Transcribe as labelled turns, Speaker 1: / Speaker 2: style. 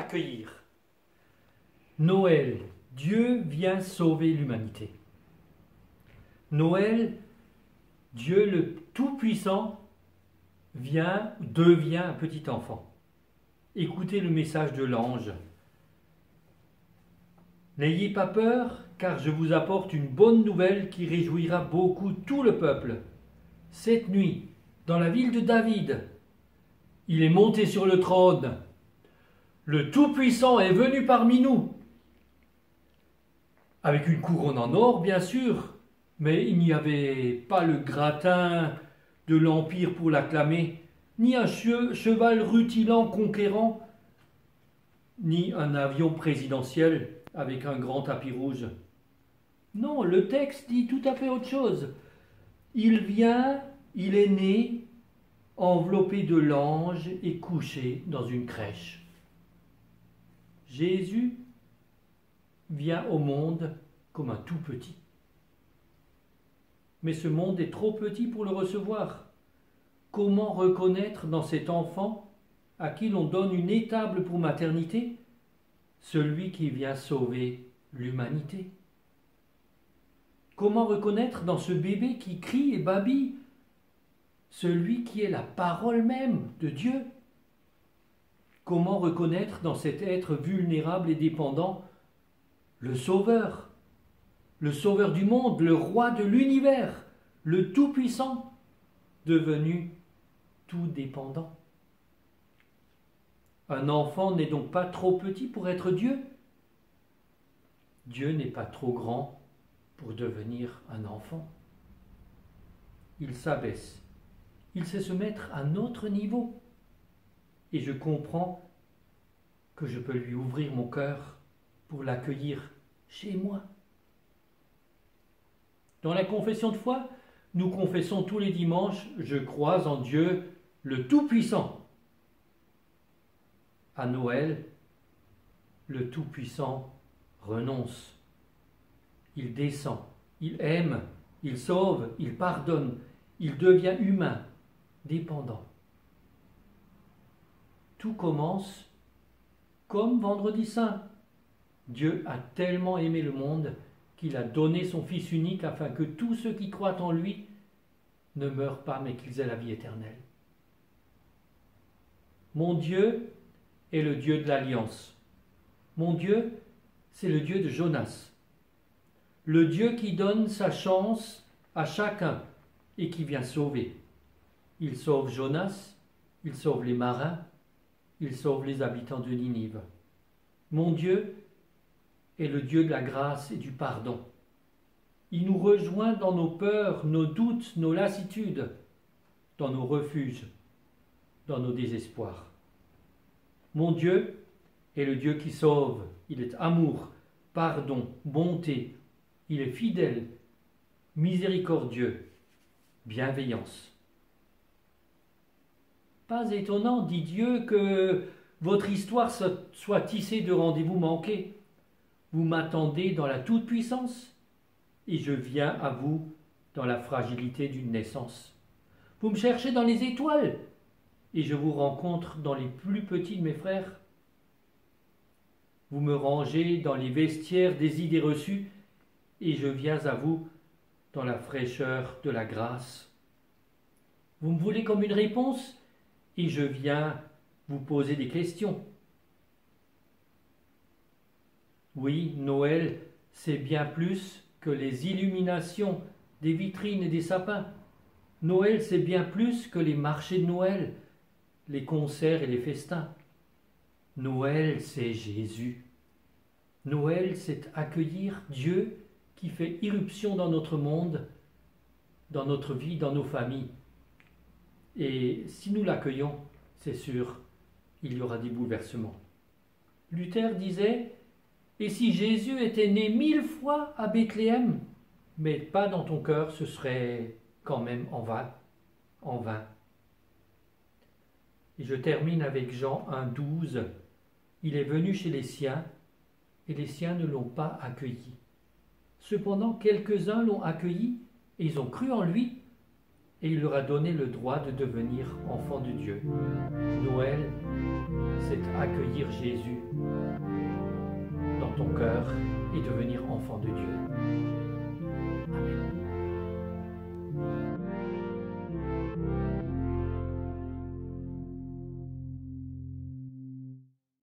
Speaker 1: accueillir. Noël, Dieu vient sauver l'humanité. Noël, Dieu le Tout-Puissant devient un petit enfant. Écoutez le message de l'ange. N'ayez pas peur, car je vous apporte une bonne nouvelle qui réjouira beaucoup tout le peuple. Cette nuit, dans la ville de David, il est monté sur le trône. Le Tout-Puissant est venu parmi nous. Avec une couronne en or, bien sûr, mais il n'y avait pas le gratin de l'Empire pour l'acclamer, ni un cheval rutilant conquérant, ni un avion présidentiel avec un grand tapis rouge. Non, le texte dit tout à fait autre chose. Il est né, enveloppé de l'ange et couché dans une crèche. Jésus vient au monde comme un tout petit. Mais ce monde est trop petit pour le recevoir. Comment reconnaître dans cet enfant à qui l'on donne une étable pour maternité celui qui vient sauver l'humanité? Comment reconnaître dans ce bébé qui crie et babille celui qui est la parole même de Dieu? Comment reconnaître dans cet être vulnérable et dépendant le Sauveur du monde, le roi de l'univers, le Tout-Puissant, devenu tout dépendant? Un enfant n'est donc pas trop petit pour être Dieu. Dieu n'est pas trop grand pour devenir un enfant. Il s'abaisse. Il sait se mettre à notre niveau. Et je comprends que je peux lui ouvrir mon cœur pour l'accueillir chez moi. Dans la confession de foi, nous confessons tous les dimanches « Je crois en Dieu, le Tout-Puissant ». À Noël, le Tout-Puissant renonce. Il descend, il aime, il sauve, il pardonne, il devient humain, dépendant. Tout commence comme Vendredi Saint. Dieu a tellement aimé le monde qu'il a donné son Fils unique afin que tous ceux qui croient en lui ne meurent pas mais qu'ils aient la vie éternelle. Mon Dieu est le Dieu de l'Alliance. Mon Dieu, c'est le Dieu de Jonas. Le Dieu qui donne sa chance à chacun et qui vient sauver. Il sauve Jonas, il sauve les marins, il sauve les habitants de Ninive. Mon Dieu est le Dieu de la grâce et du pardon. Il nous rejoint dans nos peurs, nos doutes, nos lassitudes, dans nos refuges, dans nos désespoirs. Mon Dieu est le Dieu qui sauve. Il est amour, pardon, bonté. Il est fidèle, miséricordieux, bienveillance. Pas étonnant, dit Dieu, que votre histoire soit tissée de rendez-vous manqués. Vous m'attendez dans la toute-puissance et je viens à vous dans la fragilité d'une naissance. Vous me cherchez dans les étoiles et je vous rencontre dans les plus petits de mes frères. Vous me rangez dans les vestiaires des idées reçues et je viens à vous dans la fraîcheur de la grâce. Vous me voulez comme une réponse et je viens vous poser des questions. Oui, Noël, c'est bien plus que les illuminations des vitrines et des sapins. Noël, c'est bien plus que les marchés de Noël, les concerts et les festins. Noël, c'est Jésus. Noël, c'est accueillir Dieu qui fait irruption dans notre monde, dans notre vie, dans nos familles. Et si nous l'accueillons, c'est sûr, il y aura des bouleversements. Luther disait « Et si Jésus était né 1000 fois à Bethléem, mais pas dans ton cœur, ce serait quand même en vain. En vain. » Et je termine avec Jean 1,12. Il est venu chez les siens, et les siens ne l'ont pas accueilli. Cependant, quelques-uns l'ont accueilli, et ils ont cru en lui. et il leur a donné le droit de devenir enfants de Dieu. Noël, c'est accueillir Jésus dans ton cœur et devenir enfant de Dieu. Amen.